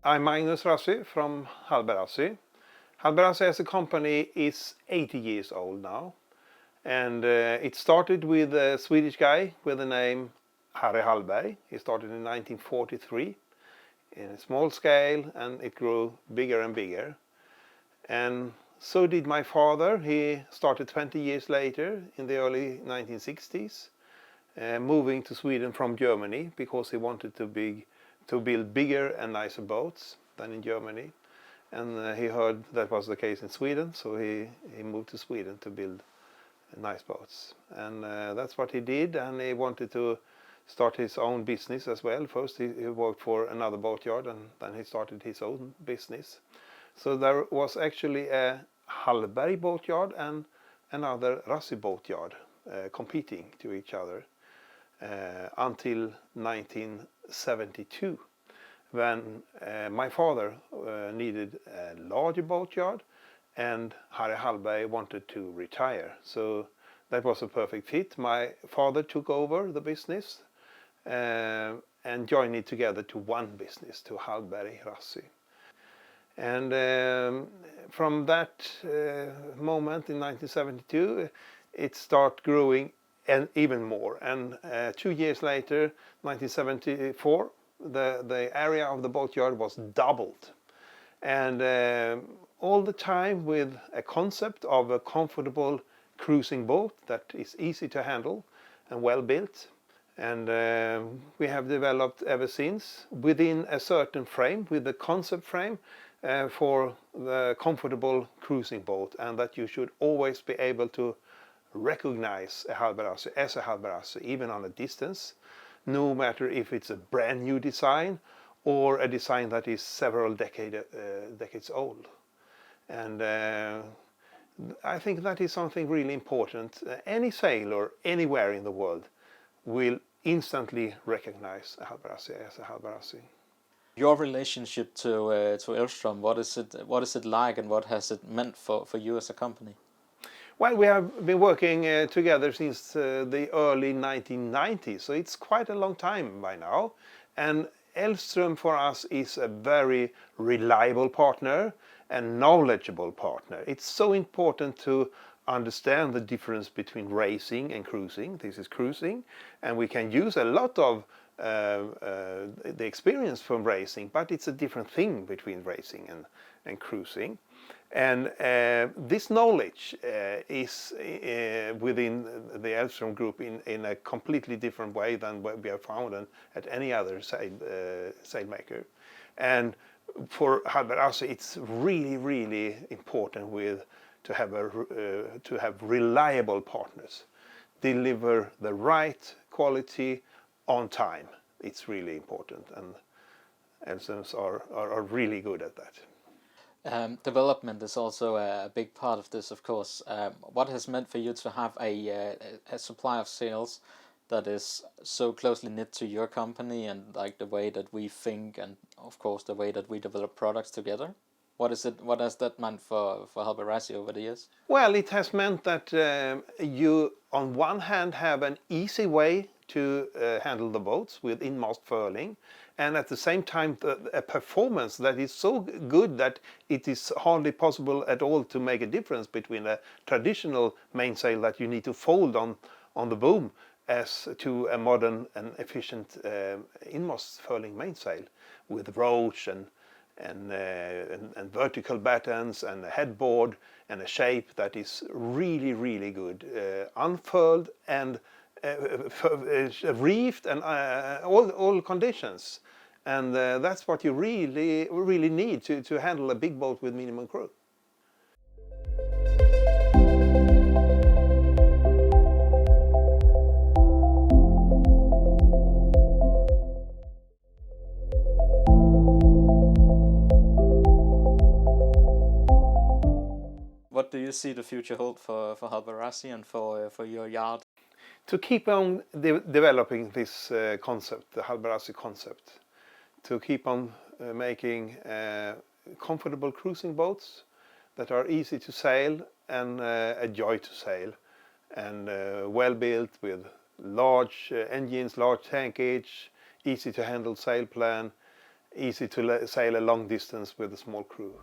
I'm Magnus Rassi from Hallberg Rassi. Hallberg Rassi as a company is 80 years old now, and it started with a Swedish guy with the name Harry Hallberg. He started in 1943 in a small scale, and it grew bigger and bigger. And so did my father. He started 20 years later in the early 1960s, moving to Sweden from Germany because he wanted to build bigger and nicer boats than in Germany. And he heard that was the case in Sweden, so he moved to Sweden to build nice boats. And that's what he did, and he wanted to start his own business as well. First he worked for another boatyard, and then he started his own business. So there was actually a Hallberg boatyard and another Rassi boatyard competing to each other until 1972, when my father needed a larger boatyard and Harry Hallberg wanted to retire. So that was a perfect fit. My father took over the business and joined it together to one business, to Hallberg Rassi. And from that moment in 1972, it started growing and even more. And 2 years later, 1974, the area of the boatyard was doubled. And all the time with a concept of a comfortable cruising boat that is easy to handle and well built. And we have developed ever since within a certain frame, with the concept frame for the comfortable cruising boat, and that you should always be able to recognize a Hallberg Rassi as a Hallberg Rassi, even on a distance, no matter if it's a brand new design or a design that is several decades old. And I think that is something really important. Any sailor anywhere in the world will instantly recognize a Hallberg Rassi as a Hallberg Rassi. Your relationship to Elvstrøm, what is it like, and what has it meant for you as a company? Well, we have been working together since the early 1990s, so it's quite a long time by now. And Elvstrøm for us is a very reliable partner and knowledgeable partner. It's so important to understand the difference between racing and cruising. This is cruising, and we can use a lot of the experience from racing, but it's a different thing between racing and cruising. And this knowledge is within the Elvstrøm group in a completely different way than what we have found at any other sailmaker. And for Hallberg Rassi, it's really important to have reliable partners, deliver the right quality on time. It's really important, and Elvstrøms are really good at that. Development is also a big part of this, of course. What has meant for you to have a supply of sales that is so closely knit to your company, and like the way that we think, and of course the way that we develop products together? What has that meant for Hallberg Rassi over the years? Well, it has meant that you on one hand have an easy way to handle the boats with in-mast furling, and at the same time a performance that is so good that it is hardly possible at all to make a difference between a traditional mainsail that you need to fold on the boom as to a modern and efficient in-mast furling mainsail with roach and vertical battens and a headboard and a shape that is really good, unfurled and reefed and all conditions. And that's what you really need to handle a big boat with minimum crew. What do you see the future hold for Hallberg Rassi and for your yard? To keep on developing this concept, the Hallberg Rassi concept, to keep on making comfortable cruising boats that are easy to sail and a joy to sail, and well built with large engines, large tankage, easy to handle sail plan, easy to sail a long distance with a small crew.